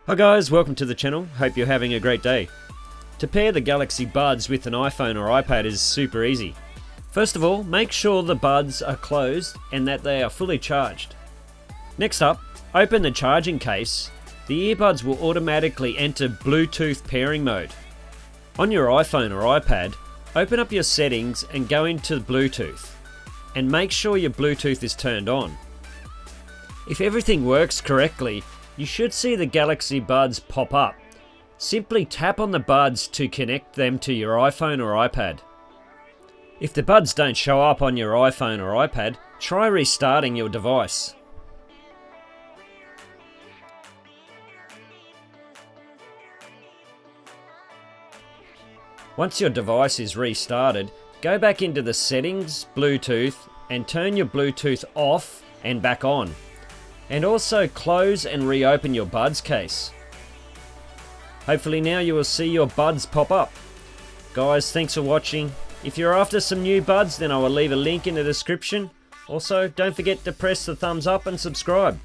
Hi guys, welcome to the channel. Hope you're having a great day. To pair the Galaxy Buds with an iPhone or iPad is super easy. First of all, make sure the buds are closed and that they are fully charged. Next up, open the charging case. The earbuds will automatically enter Bluetooth pairing mode. On your iPhone or iPad, open up your settings and go into Bluetooth. And make sure your Bluetooth is turned on. If everything works correctly, you should see the Galaxy Buds pop up. Simply tap on the buds to connect them to your iPhone or iPad. If the buds don't show up on your iPhone or iPad, try restarting your device. Once your device is restarted, go back into the settings, Bluetooth, and turn your Bluetooth off and back on. And also close and reopen your buds case. Hopefully now you will see your buds pop up. Guys, thanks for watching. If you're after some new buds, then I will leave a link in the description. Also, don't forget to press the thumbs up and subscribe.